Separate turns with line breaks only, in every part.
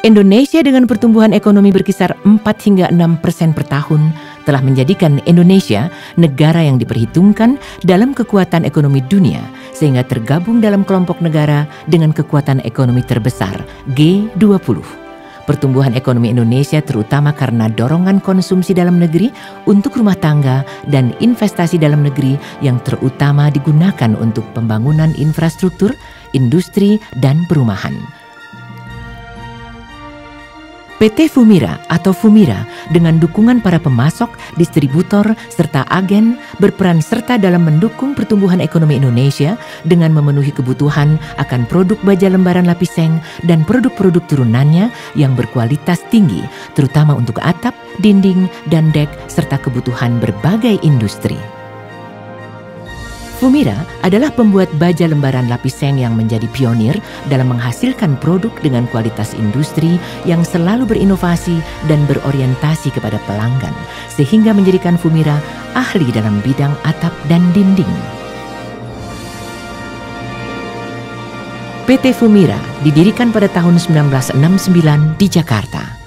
Indonesia dengan pertumbuhan ekonomi berkisar 4 hingga 6% per tahun telah menjadikan Indonesia negara yang diperhitungkan dalam kekuatan ekonomi dunia sehingga tergabung dalam kelompok negara dengan kekuatan ekonomi terbesar G20. Pertumbuhan ekonomi Indonesia terutama karena dorongan konsumsi dalam negeri untuk rumah tangga dan investasi dalam negeri yang terutama digunakan untuk pembangunan infrastruktur, industri, dan perumahan. PT Fumira atau Fumira dengan dukungan para pemasok, distributor, serta agen berperan serta dalam mendukung pertumbuhan ekonomi Indonesia dengan memenuhi kebutuhan akan produk baja lembaran lapis seng dan produk-produk turunannya yang berkualitas tinggi, terutama untuk atap, dinding, dan dek, serta kebutuhan berbagai industri. Fumira adalah pembuat baja lembaran lapis seng yang menjadi pionir dalam menghasilkan produk dengan kualitas industri yang selalu berinovasi dan berorientasi kepada pelanggan, sehingga menjadikan Fumira ahli dalam bidang atap dan dinding. PT Fumira didirikan pada tahun 1969 di Jakarta.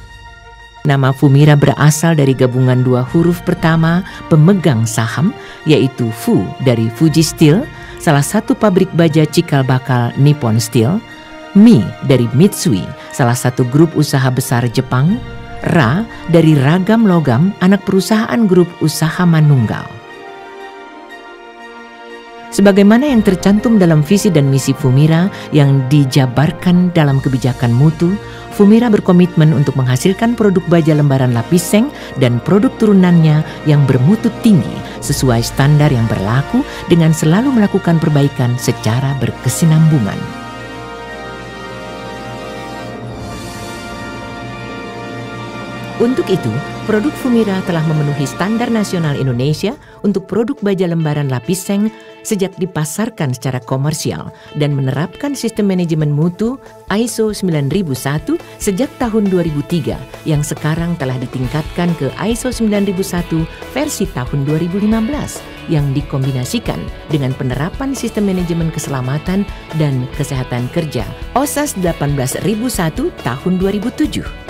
Nama Fumira berasal dari gabungan dua huruf pertama pemegang saham, yaitu Fu dari Fuji Steel, salah satu pabrik baja cikal bakal Nippon Steel, Mi dari Mitsui, salah satu grup usaha besar Jepang, Ra dari Ragam Logam, anak perusahaan grup usaha Manunggal. Sebagaimana yang tercantum dalam visi dan misi Fumira yang dijabarkan dalam kebijakan mutu, Fumira berkomitmen untuk menghasilkan produk baja lembaran lapis seng dan produk turunannya yang bermutu tinggi sesuai standar yang berlaku dengan selalu melakukan perbaikan secara berkesinambungan. Untuk itu, produk Fumira telah memenuhi standar nasional Indonesia untuk produk baja lembaran lapis seng sejak dipasarkan secara komersial dan menerapkan sistem manajemen mutu ISO 9001 sejak tahun 2003 yang sekarang telah ditingkatkan ke ISO 9001 versi tahun 2015 yang dikombinasikan dengan penerapan sistem manajemen keselamatan dan kesehatan kerja OSAS 18001 tahun 2007.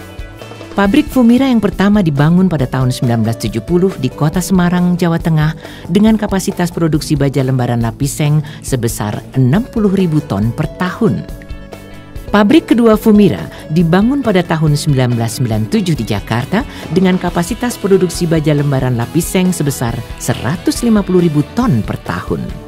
Pabrik Fumira yang pertama dibangun pada tahun 1970 di kota Semarang, Jawa Tengah dengan kapasitas produksi baja lembaran lapis seng sebesar 60.000 ton per tahun. Pabrik kedua Fumira dibangun pada tahun 1997 di Jakarta dengan kapasitas produksi baja lembaran lapis seng sebesar 150.000 ton per tahun.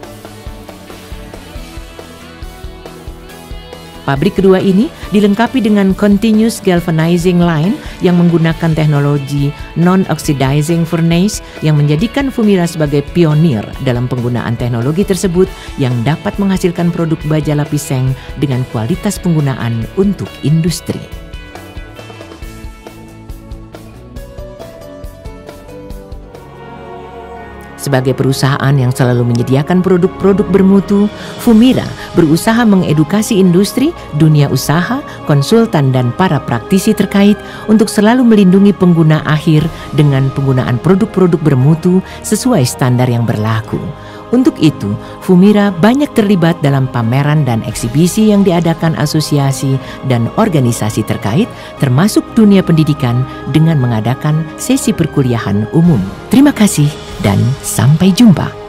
Pabrik kedua ini dilengkapi dengan continuous galvanizing line yang menggunakan teknologi non-oxidizing furnace yang menjadikan Fumira sebagai pionir dalam penggunaan teknologi tersebut yang dapat menghasilkan produk baja lapis seng dengan kualitas penggunaan untuk industri. Sebagai perusahaan yang selalu menyediakan produk-produk bermutu, Fumira berusaha mengedukasi industri, dunia usaha, konsultan, dan para praktisi terkait untuk selalu melindungi pengguna akhir dengan penggunaan produk-produk bermutu sesuai standar yang berlaku. Untuk itu, Fumira banyak terlibat dalam pameran dan eksibisi yang diadakan asosiasi dan organisasi terkait, termasuk dunia pendidikan dengan mengadakan sesi perkuliahan umum. Terima kasih dan sampai jumpa.